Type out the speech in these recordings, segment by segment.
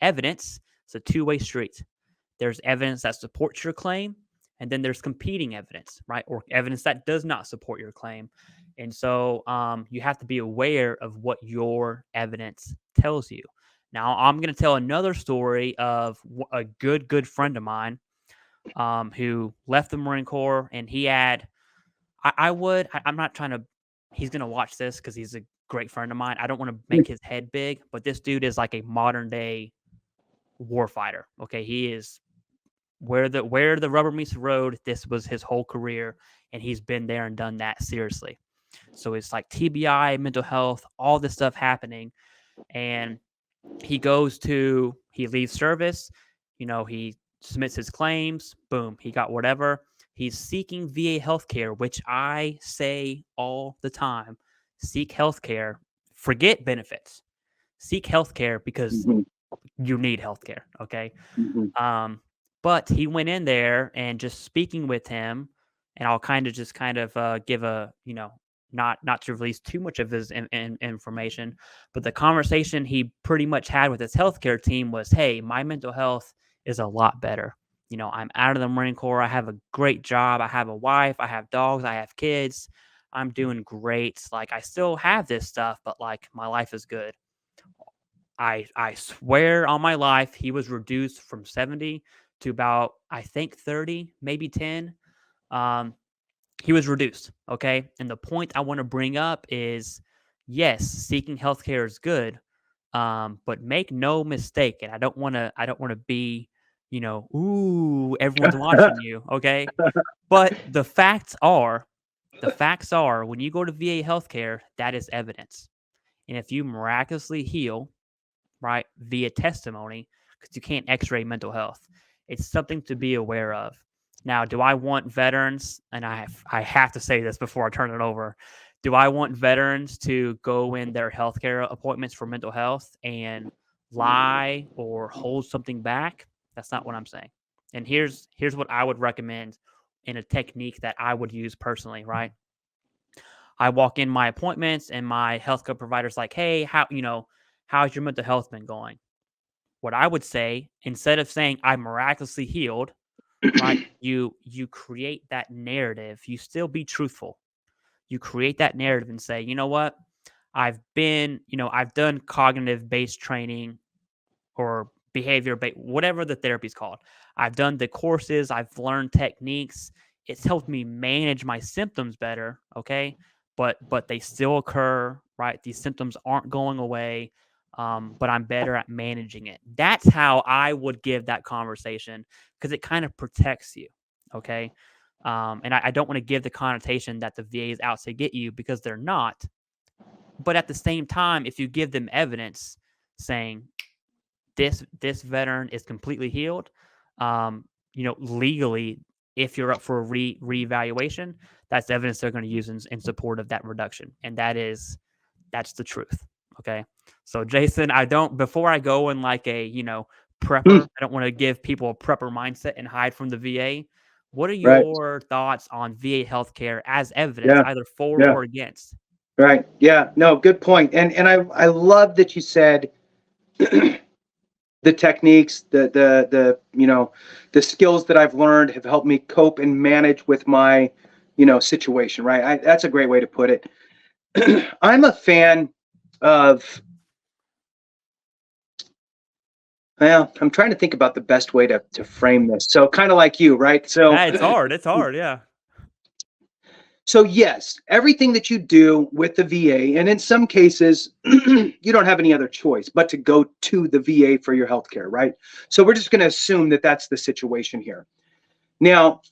evidence. It's a two-way street. There's evidence that supports your claim, and then there's competing evidence, right? Or evidence that does not support your claim. And so you have to be aware of what your evidence tells you. Now, I'm going to tell another story of a good friend of mine who left the Marine Corps, and he had, I'm not trying to, he's going to watch this because he's a great friend of mine. I don't want to make his head big, but this dude is like a modern day war fighter. Okay. He is where the rubber meets the road. This was his whole career, and he's been there and done that seriously. So it's like TBI, mental health, all this stuff happening. And he leaves service, he submits his claims, boom, he got whatever. He's seeking VA healthcare, which I say all the time, seek healthcare, forget benefits, seek healthcare because you need healthcare. Okay. But he went in there, and just speaking with him, and I'll kind of give a, not to release too much of his information, but the conversation he pretty much had with his healthcare team was, hey, my mental health is a lot better. I'm out of the Marine Corps. I have a great job. I have a wife. I have dogs. I have kids. I'm doing great. Like, I still have this stuff, but like, my life is good. I swear on my life, he was reduced from 70 to about, I think, 30, maybe 10. He was reduced. Okay. And the point I want to bring up is, yes, seeking healthcare is good. But make no mistake. And I don't want to be, ooh, everyone's watching you. Okay. But the facts are, when you go to VA healthcare, that is evidence. And if you miraculously heal, right, via testimony, because you can't x-ray mental health, it's something to be aware of. Now, do I want veterans, and I have to say this before I turn it over, do I want veterans to go in their healthcare appointments for mental health and lie or hold something back? That's not what I'm saying. And here's what I would recommend in a technique that I would use personally, right? I walk in my appointments, and my healthcare provider's like, hey, how's your mental health been going? What I would say, instead of saying I'm miraculously healed, right? You create that narrative. You still be truthful. You create that narrative and say, you know what? I've done cognitive based training or behavior based, whatever the therapy is called. I've done the courses. I've learned techniques. It's helped me manage my symptoms better. Okay. But they still occur, right? These symptoms aren't going away. But I'm better at managing it. That's how I would give that conversation, because it kind of protects you. Okay. And I don't want to give the connotation that the VA is out to get you, because they're not. But at the same time, if you give them evidence saying this veteran is completely healed, legally, if you're up for a reevaluation, that's evidence they're going to use in support of that reduction. And that's the truth. Okay. So Jason, before I go in like a, prepper, I don't want to give people a prepper mindset and hide from the VA. What are your thoughts on VA healthcare as evidence, either for or against? Right. Yeah. No, good point. And I love that you said the techniques, the skills that I've learned have helped me cope and manage with my, situation. Right. That's a great way to put it. I'm a fan of, well, I'm trying to think about the best way to frame this. So kind of like you, right? So it's hard. It's hard. Yeah. So yes, everything that you do with the VA, and in some cases, you don't have any other choice but to go to the VA for your healthcare, right? So we're just going to assume that that's the situation here. Now,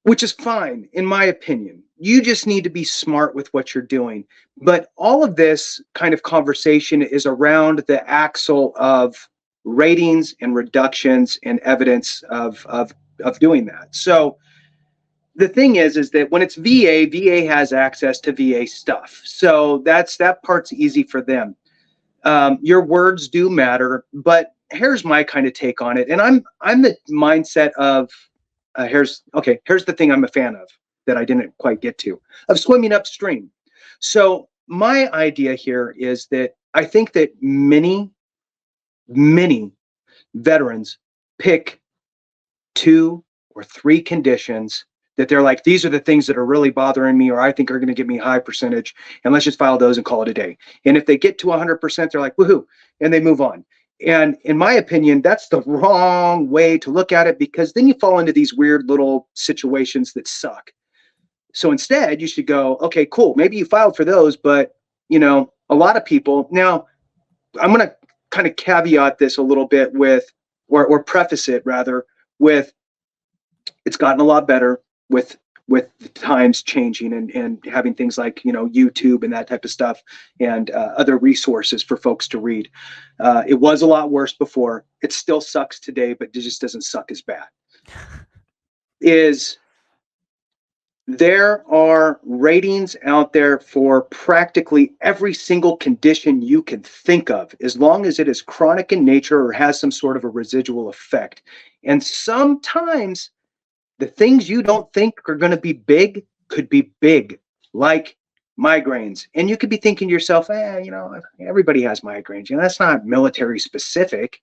which is fine, in my opinion. You just need to be smart with what you're doing. But all of this kind of conversation is around the axle of ratings and reductions and evidence of doing that. So the thing is that when it's VA has access to VA stuff. So that part's easy for them. Your words do matter, but here's my kind of take on it. And I'm the mindset of, here's the thing I'm a fan of that I didn't quite get to, of swimming upstream. So my idea here is that I think that many many veterans pick 2 or 3 conditions that they're like, these are the things that are really bothering me, or I think are going to give me a high percentage, and let's just file those and call it a day. And if they get to 100%, they're like, woohoo, and they move on. And in my opinion, that's the wrong way to look at it, because then you fall into these weird little situations that suck. So instead, you should go, okay, cool. Maybe you filed for those, but a lot of people now, I'm going to kind of caveat this a little bit with, or preface it rather with, it's gotten a lot better with the times changing and having things like YouTube and that type of stuff, and other resources for folks to read. It was a lot worse before. It still sucks today, but it just doesn't suck as bad. There are ratings out there for practically every single condition you can think of, as long as it is chronic in nature or has some sort of a residual effect. And sometimes the things you don't think are going to be big could be big, like migraines. And you could be thinking to yourself, everybody has migraines. That's not military specific,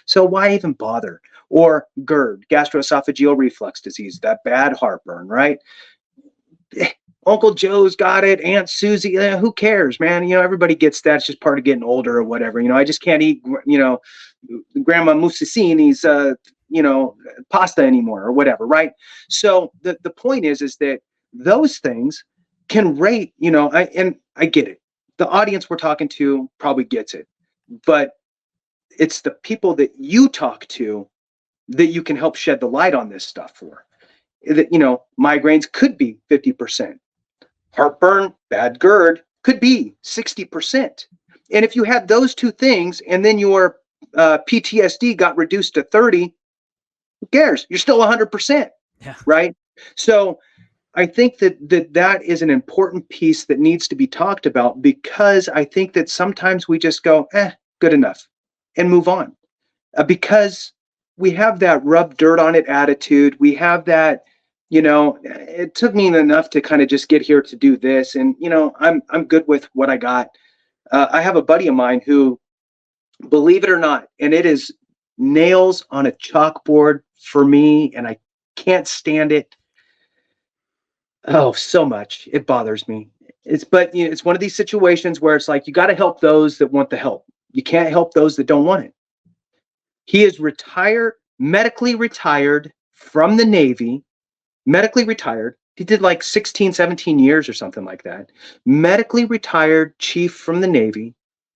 so why even bother? Or GERD, gastroesophageal reflux disease, that bad heartburn, right? Uncle Joe's got it, Aunt Susie, who cares, man? Everybody gets that. It's just part of getting older or whatever. I just can't eat, Grandma Mussolini's, pasta anymore or whatever, right? So the point is that those things can rate, I get it. The audience we're talking to probably gets it, but it's the people that you talk to that you can help shed the light on this stuff for. That, migraines could be 50%. Heartburn, bad GERD could be 60%. And if you had those two things and then your PTSD got reduced to 30, who cares? You're still 100%, Yeah. Right? So I think that is an important piece that needs to be talked about, because I think that sometimes we just go, good enough, and move on. Because we have that rub dirt on it attitude. We have that, it took me enough to kind of just get here to do this. And, I'm good with what I got. I have a buddy of mine who, believe it or not, and it is nails on a chalkboard for me, and I can't stand it. Oh, so much. It bothers me. It's one of these situations where it's like, you got to help those that want the help. You can't help those that don't want it. He is medically retired from the Navy, medically retired. He did like 16, 17 years or something like that. Medically retired chief from the Navy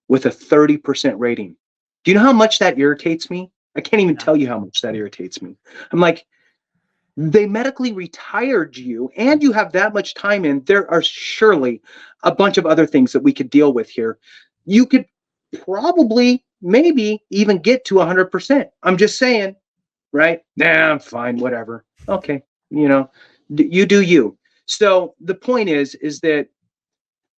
with a 30% rating. Do you know how much that irritates me? I can't even tell you how much that irritates me. I'm like, they medically retired you and you have that much time in. There are surely a bunch of other things that we could deal with here. You could probably, maybe even get to 100%. I'm just saying, right? Nah, I'm fine, whatever. Okay, you do you. So the point is that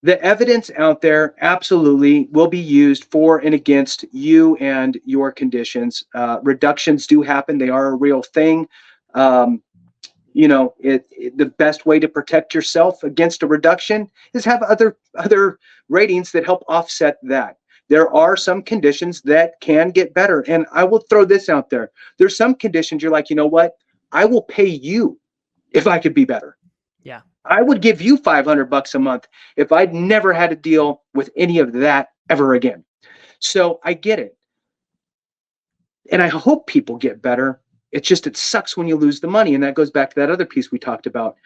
the evidence out there absolutely will be used for and against you and your conditions. Reductions do happen. They are a real thing. The best way to protect yourself against a reduction is have other ratings that help offset that. There are some conditions that can get better. And I will throw this out there. There's some conditions you're like, you know what? I will pay you if I could be better. Yeah. I would give you $500 a month if I'd never had to deal with any of that ever again. So I get it. And I hope people get better. It's just, it sucks when you lose the money. And that goes back to that other piece we talked about.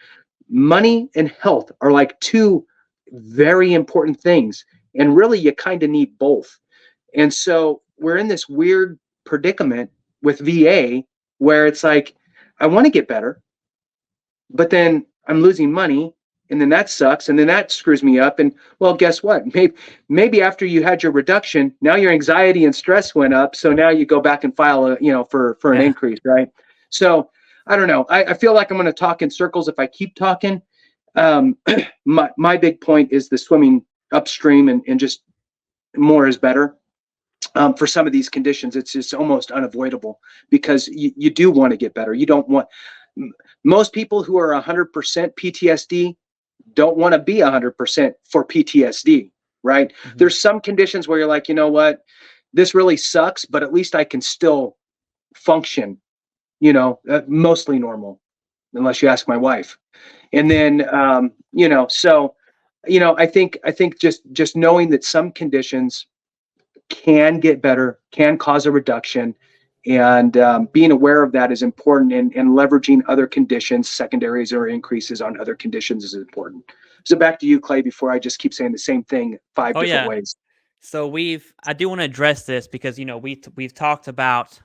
Money and health are like two very important things. And really, you kind of need both. And so we're in this weird predicament with VA where it's like, I want to get better, but then I'm losing money, and then that sucks, and then that screws me up. And well, guess what? Maybe after you had your reduction, now your anxiety and stress went up. So now you go back and file for an increase, right? So I don't know. I feel like I'm going to talk in circles if I keep talking. My big point is the swimming upstream and just more is better. For some of these conditions, it's just almost unavoidable because you do want to get better. You don't want, most people who are 100% PTSD don't want to be 100% for PTSD, right? Mm-hmm. There's some conditions where you're like, you know what, this really sucks, but at least I can still function, mostly normal, unless you ask my wife. And then, so, I think just knowing that some conditions can get better, can cause a reduction, and being aware of that is important, and leveraging other conditions, secondaries or increases on other conditions is important. So back to you, Clay, before I just keep saying the same thing 5 Oh different yeah. ways. So I do want to address this because we've talked about